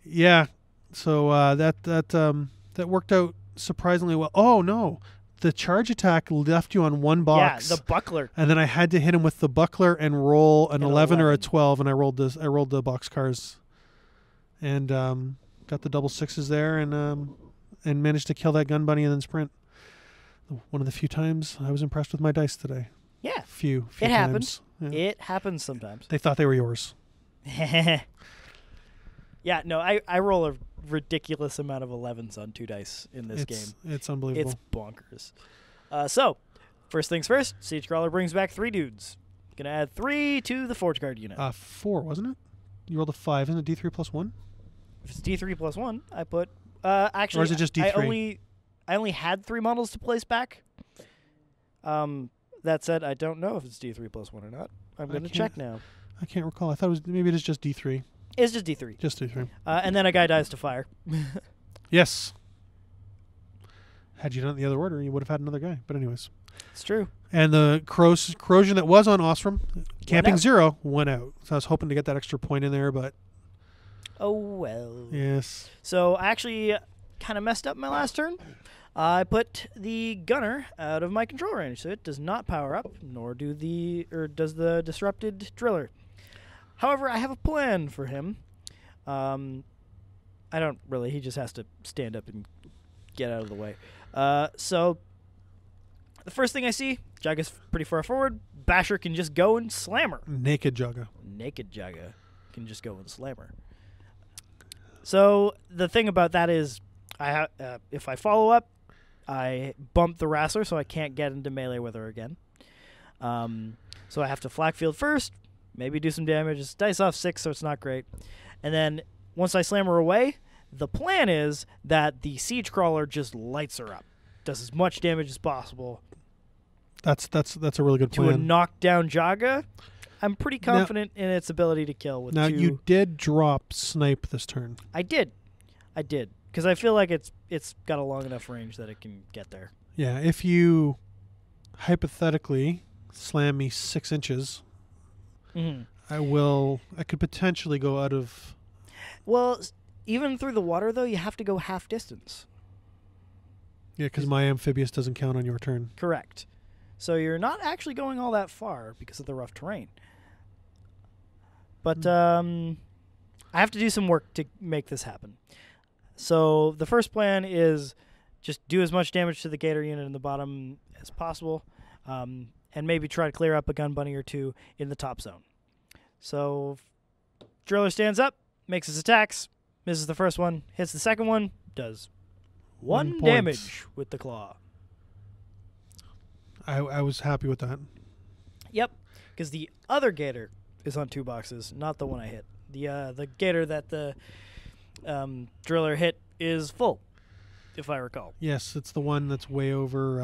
[SPEAKER 2] yeah, so that worked out surprisingly well. Oh no, the charge attack left you on 1 box.
[SPEAKER 1] Yeah, the buckler.
[SPEAKER 2] And then I had to hit him with the buckler and roll an 11 or a 12, and I rolled the box cars, and got the double 6s there, and managed to kill that gun bunny and then sprint. One of the few times I was impressed with my dice today.
[SPEAKER 1] Yeah,
[SPEAKER 2] few
[SPEAKER 1] it
[SPEAKER 2] times.
[SPEAKER 1] happens.
[SPEAKER 2] Yeah.
[SPEAKER 1] It happens sometimes.
[SPEAKER 2] They thought they were yours.
[SPEAKER 1] Yeah, no, I roll a ridiculous amount of 11s on 2 dice in this game.
[SPEAKER 2] It's unbelievable.
[SPEAKER 1] It's bonkers. So, first things first, Siege Crawler brings back 3 dudes. Gonna add 3 to the Forge Guard unit.
[SPEAKER 2] 4, wasn't it? You rolled a 5. Isn't it D3 plus 1?
[SPEAKER 1] If it's D3 plus 1, I put... actually,
[SPEAKER 2] or is it just D3?
[SPEAKER 1] I only had 3 models to place back. That said, I don't know if it's D3 plus 1 or not. I'm going to check now.
[SPEAKER 2] I can't recall. I thought maybe it is just D3.
[SPEAKER 1] It's just D3.
[SPEAKER 2] Just D3.
[SPEAKER 1] And then a guy dies to fire.
[SPEAKER 2] Yes. Had you done it the other order, you would have had another guy. But anyways.
[SPEAKER 1] It's true.
[SPEAKER 2] And the corrosion that was on Ossrum, camping 0, went out. So I was hoping to get that extra point in there, but...
[SPEAKER 1] Oh, well.
[SPEAKER 2] Yes.
[SPEAKER 1] So I actually kind of messed up my last turn. I put the gunner out of my control range, so it does not power up, nor does the disrupted driller. However, I have a plan for him. I don't really. He just has to stand up and get out of the way. So the first thing I see, Jaga's pretty far forward. Basher can just go and slam her.
[SPEAKER 2] Naked Jaga
[SPEAKER 1] Can just go and slam her. So the thing about that is, if I follow up, I bump the Wrastler, so I can't get into melee with her again. So I have to flak field first, maybe do some damage. It's dice off 6, so it's not great. And then once I slam her away, the plan is that the Siege Crawler just lights her up, does as much damage as possible.
[SPEAKER 2] That's a really good plan.
[SPEAKER 1] To a knockdown Jaga, I'm pretty confident in its ability to kill with 2.
[SPEAKER 2] Now, you did drop Snipe this turn.
[SPEAKER 1] I did. Because I feel like it's got a long enough range that it can get there.
[SPEAKER 2] Yeah, if you hypothetically slam me 6 inches, I could potentially go out of...
[SPEAKER 1] Well, even through the water, though, you have to go half distance.
[SPEAKER 2] Yeah, because my amphibious doesn't count on your turn.
[SPEAKER 1] Correct. So you're not actually going all that far because of the rough terrain. But I have to do some work to make this happen. So the first plan is just do as much damage to the Gator unit in the bottom as possible, and maybe try to clear up a gun bunny or 2 in the top zone. So Driller stands up, makes his attacks, misses the first one, hits the second one, does 1 damage with the claw.
[SPEAKER 2] I was happy with that.
[SPEAKER 1] Yep. because the other gator is on 2 boxes, not the one I hit. The gator that the driller hit is full, if I recall.
[SPEAKER 2] Yes, it's the one that's way over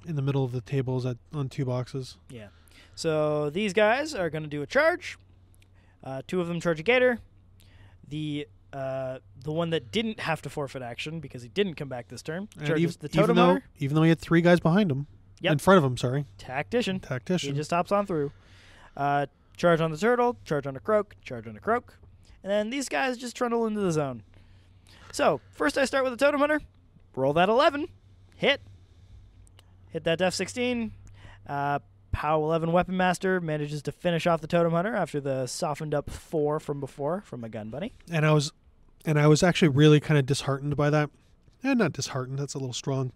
[SPEAKER 2] in the middle of the tables on 2 boxes.
[SPEAKER 1] Yeah. So these guys are going to do a charge. 2 of them charge a gator. The one that didn't have to forfeit action because he didn't come back this turn charges the totem hunter.
[SPEAKER 2] Even though he had 3 guys behind him.
[SPEAKER 1] Yep.
[SPEAKER 2] In front of him, sorry.
[SPEAKER 1] Tactician.
[SPEAKER 2] Tactician.
[SPEAKER 1] He just hops on through. Charge on the turtle, charge on a croak, charge on a croak. And then these guys just trundle into the zone. So, first I start with a totem hunter. Roll that 11. Hit. Hit that def 16. POW 11 Weapon Master manages to finish off the totem hunter after the softened up 4 from before from a gun bunny.
[SPEAKER 2] And I was actually really kind of disheartened by that. Not disheartened, that's a little strong.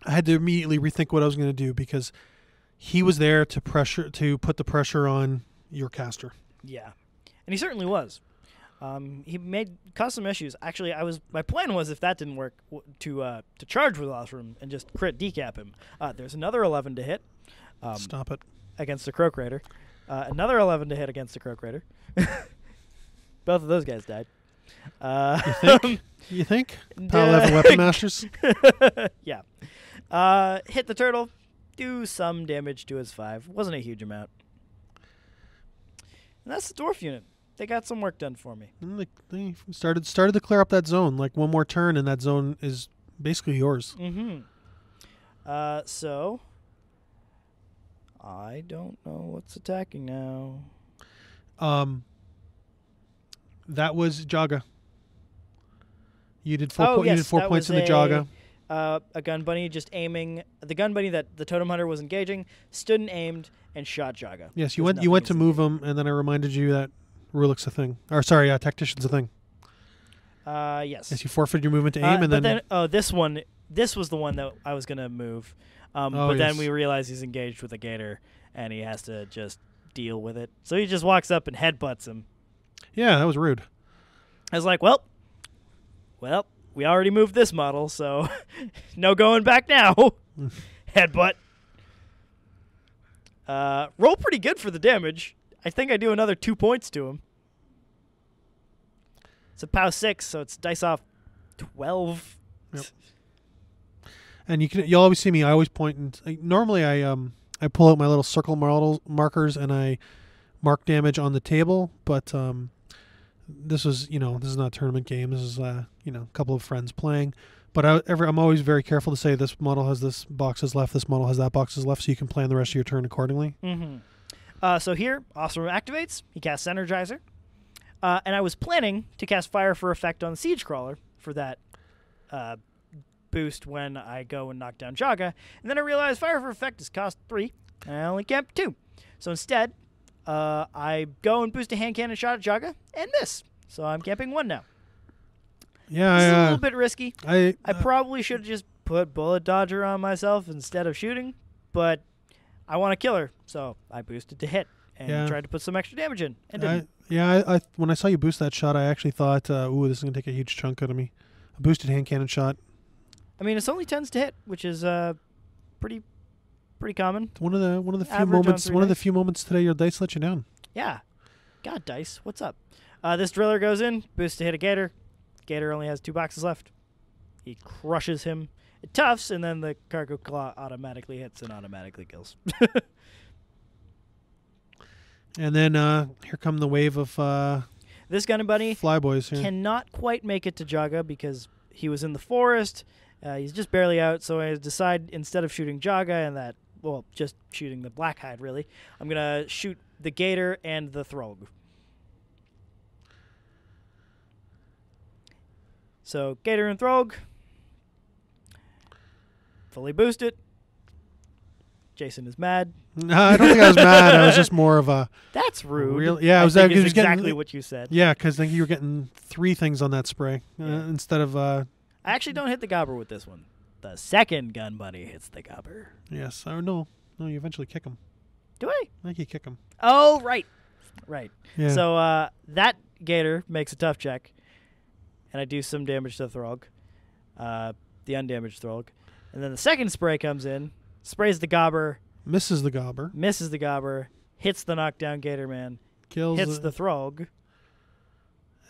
[SPEAKER 2] I had to immediately rethink what I was going to do because he was there to put the pressure on your caster.
[SPEAKER 1] Yeah. And he certainly was. He caused some issues. Actually, my plan was if that didn't work to charge with Ossrum and just crit decap him. There's another 11 to hit.
[SPEAKER 2] Stop it.
[SPEAKER 1] Against the Croak Raider. Another 11 to hit against the Croak Raider. Both of those guys died.
[SPEAKER 2] You think? POW 11 Weapon Masters?
[SPEAKER 1] Yeah. Hit the turtle. Do some damage to his 5. Wasn't a huge amount. And that's the dwarf unit. They got some work done for me.
[SPEAKER 2] And they started to clear up that zone. Like one more turn, and that zone is basically yours.
[SPEAKER 1] Mm-hmm. So I don't know what's attacking now.
[SPEAKER 2] That was Jaga. You did 4
[SPEAKER 1] yes,
[SPEAKER 2] you did 4 points in the Jaga.
[SPEAKER 1] A gun bunny just aiming. The gun bunny that the totem hunter was engaging stood and aimed and shot Jaga.
[SPEAKER 2] Yes, you went to move him, and then I reminded you that Rulik's a thing. Or sorry, Tactician's a thing.
[SPEAKER 1] Yes.
[SPEAKER 2] Yes, you forfeited your movement to aim, and then
[SPEAKER 1] this was the one that I was gonna move. Then we realize he's engaged with a gator, and he has to just deal with it. So he just walks up and headbutts him.
[SPEAKER 2] Yeah, that was rude.
[SPEAKER 1] I was like, well, we already moved this model, so no going back now. Headbutt. Roll pretty good for the damage. I think I do another 2 points to him. It's a POW 6, so it's dice off 12.
[SPEAKER 2] Yep. And you'll always see me. I always point. Normally, I pull out my little circle markers and I mark damage on the table. But this is not a tournament game. This is a couple of friends playing. But I'm always very careful to say this model has this boxes left. This model has that boxes left, so you can plan the rest of your turn accordingly.
[SPEAKER 1] Mm-hmm. So here, Ossrum activates. He casts Energizer. And I was planning to cast Fire for Effect on the Siege Crawler for that boost when I go and knock down Jaga. And then I realized Fire for Effect is cost 3, and I only camp 2. So instead, I go and boost a hand cannon shot at Jaga and miss. So I'm camping 1 now.
[SPEAKER 2] Yeah,
[SPEAKER 1] this is a little bit risky.
[SPEAKER 2] I
[SPEAKER 1] probably should have just put Bullet Dodger on myself instead of shooting, but I want to kill her, so I boosted to hit and tried to put some extra damage in. And didn't.
[SPEAKER 2] When I saw you boost that shot, I actually thought, ooh, this is going to take a huge chunk out of me. A boosted hand cannon shot.
[SPEAKER 1] I mean, it's only 10s to hit, which is pretty common.
[SPEAKER 2] It's one of the few moments. One of the few moments today your dice let you down.
[SPEAKER 1] Yeah, God, dice, what's up? This driller goes in, boost to hit a gator. Gator only has 2 boxes left. He crushes him. It toughs, and then the cargo claw automatically hits and automatically kills.
[SPEAKER 2] And then here come the wave of
[SPEAKER 1] this gunner bunny
[SPEAKER 2] flyboys here.
[SPEAKER 1] Cannot quite make it to Jaga because he was in the forest. He's just barely out, so I decide instead of shooting Jaga and just shooting the Blackhide, really, I'm going to shoot the gator and the Throg. So, Gator and Throg. Fully boosted. Jason is mad.
[SPEAKER 2] No, I don't think I was mad. I was just more of a...
[SPEAKER 1] That's rude.
[SPEAKER 2] Yeah,
[SPEAKER 1] I was exactly
[SPEAKER 2] getting,
[SPEAKER 1] what you said.
[SPEAKER 2] Yeah, because I think you were getting 3 things on that spray instead of...
[SPEAKER 1] I actually don't hit the gobber with this one. The second gun buddy hits the gobber.
[SPEAKER 2] Yes. Oh, no. No, you eventually kick him.
[SPEAKER 1] Do I?
[SPEAKER 2] I think you kick him.
[SPEAKER 1] Oh, right. Right.
[SPEAKER 2] Yeah.
[SPEAKER 1] So that gator makes a tough check. And I do some damage to the Throg, the undamaged Throg. And then the second spray comes in, sprays the gobber,
[SPEAKER 2] Misses the Gobber.
[SPEAKER 1] Misses the Gobber. Hits the knockdown Gator Man.
[SPEAKER 2] Kills
[SPEAKER 1] hits the Throg.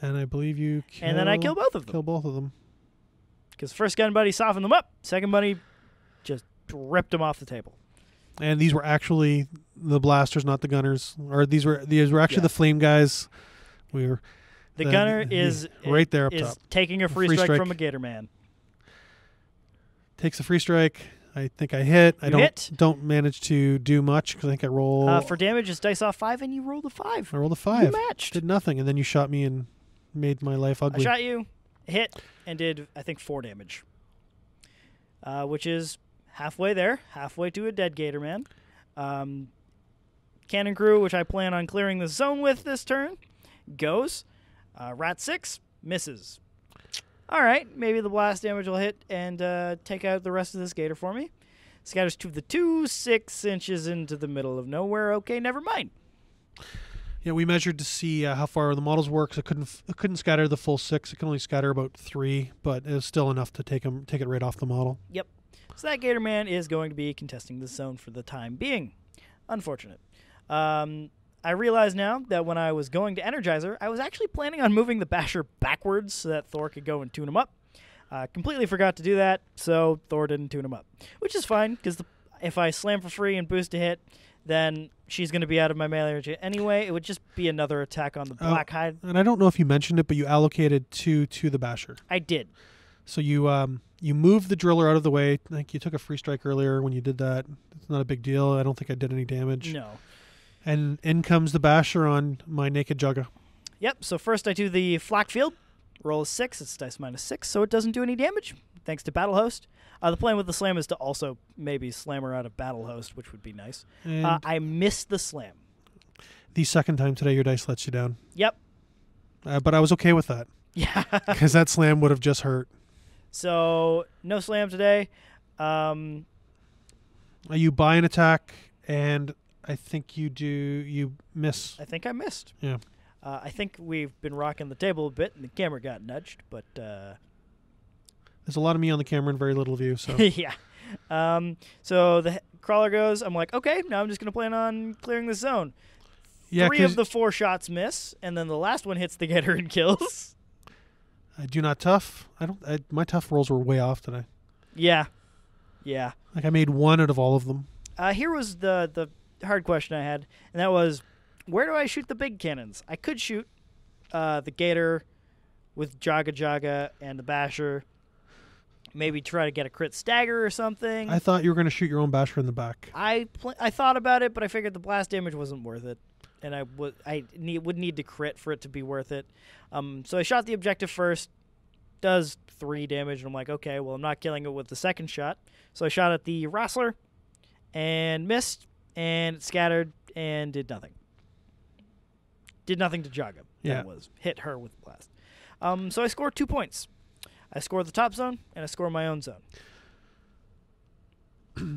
[SPEAKER 2] And I believe you kill...
[SPEAKER 1] And then I kill both of them.
[SPEAKER 2] Kill both of them.
[SPEAKER 1] Because first gun buddy softened them up. Second buddy just ripped them off the table.
[SPEAKER 2] And these were actually the blasters, not the gunners. Or these were actually the flame guys. The
[SPEAKER 1] gunner is
[SPEAKER 2] right there up top.
[SPEAKER 1] Taking a free strike from a Gator Man.
[SPEAKER 2] Takes a free strike. I think I hit. I don't manage to do much because I think I roll...
[SPEAKER 1] for damage, it's dice off 5, and you rolled a 5.
[SPEAKER 2] I rolled a 5.
[SPEAKER 1] You matched.
[SPEAKER 2] Did nothing, and then you shot me and made my life ugly.
[SPEAKER 1] I shot you, hit, and did, I think, 4 damage. Which is halfway there, halfway to a dead Gator Man. Cannon Crew, which I plan on clearing the zone with this turn, goes. Rat 6 misses. All right, maybe the blast damage will hit and take out the rest of this Gator for me. Scatters to the 2, 6 inches into the middle of nowhere. Okay, never mind.
[SPEAKER 2] Yeah, we measured to see how far the models work. So it couldn't scatter the full 6. It can only scatter about 3, but it was still enough to take it right off the model.
[SPEAKER 1] Yep. So that Gator Man is going to be contesting this zone for the time being. Unfortunate. I realize now that when I was going to Energizer, I was actually planning on moving the Basher backwards so that Thor could go and tune him up. Completely forgot to do that, so Thor didn't tune him up. Which is fine, because if I slam for free and boost a hit, then she's going to be out of my melee range anyway. It would just be another attack on the Blackhide.
[SPEAKER 2] And I don't know if you mentioned it, but you allocated 2 to the Basher.
[SPEAKER 1] I did.
[SPEAKER 2] So you moved the Driller out of the way. I think you took a free strike earlier when you did that. It's not a big deal. I don't think I did any damage.
[SPEAKER 1] No.
[SPEAKER 2] And in comes the Basher on my naked Jaga.
[SPEAKER 1] Yep, so first I do the Flak Field. Roll a 6. It's dice minus 6, so it doesn't do any damage, thanks to Battle Host. The plan with the slam is to also maybe slam her out of Battle Host, which would be nice. I missed the slam.
[SPEAKER 2] The second time today your dice lets you down.
[SPEAKER 1] Yep.
[SPEAKER 2] But I was okay with that.
[SPEAKER 1] Yeah.
[SPEAKER 2] Because that slam would have just hurt.
[SPEAKER 1] So, no slam today.
[SPEAKER 2] You buy an attack, and I think you miss.
[SPEAKER 1] I think I missed.
[SPEAKER 2] Yeah.
[SPEAKER 1] I think we've been rocking the table a bit, and the camera got nudged, but...
[SPEAKER 2] There's a lot of me on the camera and very little of you, so...
[SPEAKER 1] Yeah. So the crawler goes, I'm like, okay, now I'm just going to plan on clearing the zone. Yeah, 3 of the 4 shots miss, and then the last one hits the Gator and kills.
[SPEAKER 2] I do not tough. My tough rolls were way off today.
[SPEAKER 1] Yeah. Yeah.
[SPEAKER 2] Like I made 1 out of all of them.
[SPEAKER 1] Here was the hard question I had, and that was, where do I shoot the big cannons? I could shoot the Gator with Jaga Jaga and the Basher. Maybe try to get a crit stagger or something.
[SPEAKER 2] I thought you were going to shoot your own Basher in the back.
[SPEAKER 1] I thought about it, but I figured the blast damage wasn't worth it, and I would need to crit for it to be worth it. So I shot the objective first. Does 3 damage, and I'm like, okay, well, I'm not killing it with the second shot. So I shot at the Wrastler and missed, and it scattered and did nothing. Did nothing to Jaga.
[SPEAKER 2] Yeah.
[SPEAKER 1] That was hit her with the blast. So I scored 2 points. I score the top zone, and I score my own zone.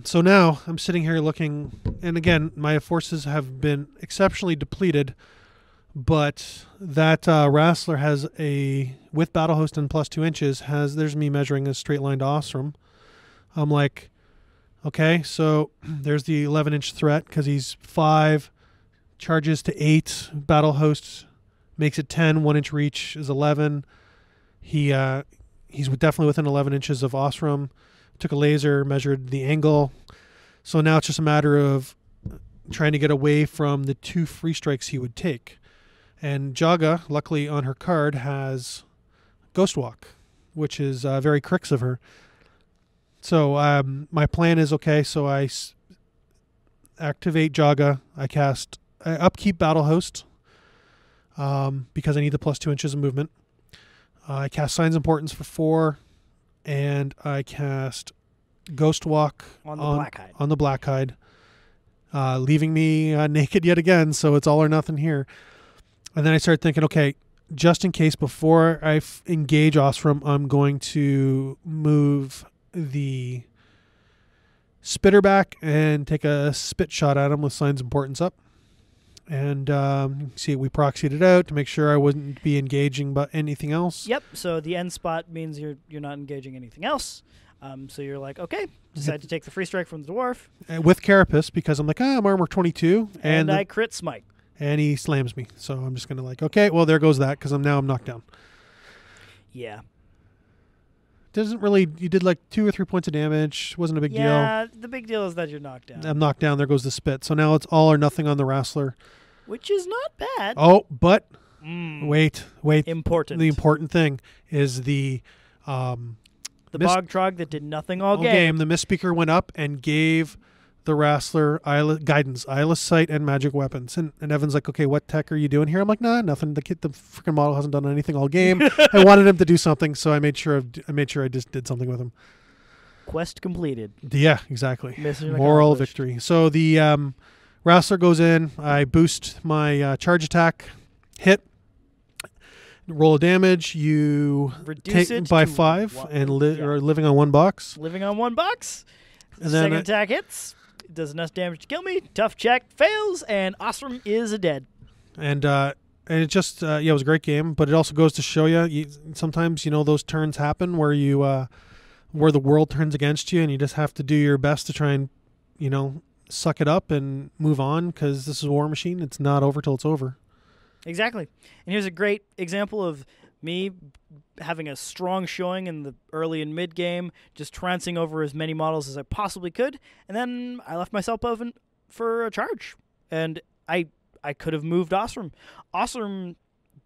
[SPEAKER 2] So now I'm sitting here looking, and again, my forces have been exceptionally depleted, but that Wrastler has with Battle Host and plus 2 inches, there's me measuring a straight line to Ossrum. I'm like, okay, so there's the 11-inch threat because he's 5, charges to 8. Battle Host makes it 10. 1-inch reach is 11. He's definitely within 11 inches of Ossrum. Took a laser, measured the angle. So now it's just a matter of trying to get away from the 2 free strikes he would take. And Jaga, luckily on her card, has Ghost Walk, which is very cricks of her. So my plan is, okay, so I activate Jaga. I upkeep Battle Host because I need the plus 2 inches of movement. I cast Signs Importance for 4, and I cast Ghost Walk
[SPEAKER 1] on
[SPEAKER 2] the Blackhide, leaving me naked yet again, so it's all or nothing here. And then I started thinking, okay, just in case before I engage Ossrum, I'm going to move the Spitter back and take a spit shot at him with Signs Importance up. And see, we proxied it out to make sure I wouldn't be engaging but anything else.
[SPEAKER 1] Yep. So the end spot means you're not engaging anything else. So you're like, okay, decide to take the free strike from the dwarf.
[SPEAKER 2] With Carapace, because I'm like, I'm armor 22.
[SPEAKER 1] And I crit smite.
[SPEAKER 2] And he slams me. So I'm just going to like, okay, well, there goes that, because I'm knocked down.
[SPEAKER 1] Yeah.
[SPEAKER 2] Doesn't really, you did like 2 or 3 points of damage. Wasn't a big deal.
[SPEAKER 1] Yeah, the big deal is that you're knocked down.
[SPEAKER 2] I'm knocked down. There goes the spit. So now it's all or nothing on the Wrastler.
[SPEAKER 1] Which is not bad.
[SPEAKER 2] Oh, but wait.
[SPEAKER 1] Important.
[SPEAKER 2] The important thing is the
[SPEAKER 1] Bog Trog that did nothing all game.
[SPEAKER 2] The Misspeaker went up and gave the Wrastler guidance, eyeless sight, and magic weapons. And Evan's like, okay, what tech are you doing here? I'm like, nah, nothing. The freaking model hasn't done anything all game. I wanted him to do something, so I made sure I just did something with him.
[SPEAKER 1] Quest completed.
[SPEAKER 2] Yeah, exactly.
[SPEAKER 1] Mission
[SPEAKER 2] Moral victory. So the Wrastler goes in. I boost my charge attack, hit, roll damage. You
[SPEAKER 1] reduce
[SPEAKER 2] take
[SPEAKER 1] it
[SPEAKER 2] by
[SPEAKER 1] to
[SPEAKER 2] 5 and or living on 1 box.
[SPEAKER 1] Living on 1 box.
[SPEAKER 2] And
[SPEAKER 1] Second attack hits. Does enough damage to kill me. Tough check fails, and Ossrum is dead.
[SPEAKER 2] And it just it was a great game, but it also goes to show you sometimes those turns happen where you where the world turns against you, and you just have to do your best to try and suck it up and move on, because this is War Machine. It's not over till it's over.
[SPEAKER 1] Exactly. And here's a great example of me having a strong showing in the early and mid game, just trouncing over as many models as I possibly could, and then I left myself open for a charge. And I could have moved Ossrum. Ossrum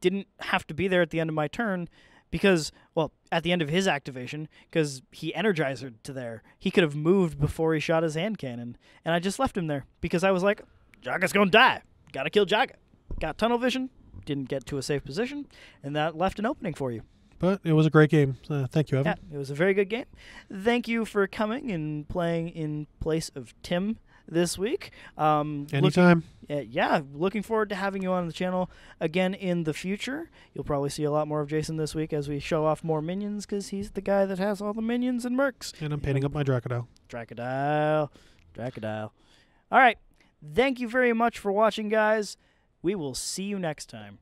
[SPEAKER 1] didn't have to be there at the end of my turn because, well, at the end of his activation, because he energized to there. He could have moved before he shot his hand cannon, and I just left him there because I was like, Jaga's gonna die. Gotta kill Jaga. Got tunnel vision, didn't get to a safe position, and that left an opening for you.
[SPEAKER 2] But it was a great game. Thank you, Evan.
[SPEAKER 1] Yeah, it was a very good game. Thank you for coming and playing in place of Tim this week.
[SPEAKER 2] Anytime.
[SPEAKER 1] Looking forward to having you on the channel again in the future. You'll probably see a lot more of Jason this week as we show off more minions, because he's the guy that has all the minions and mercs.
[SPEAKER 2] And I'm painting up my Dracodile.
[SPEAKER 1] Dracodile. All right. Thank you very much for watching, guys. We will see you next time.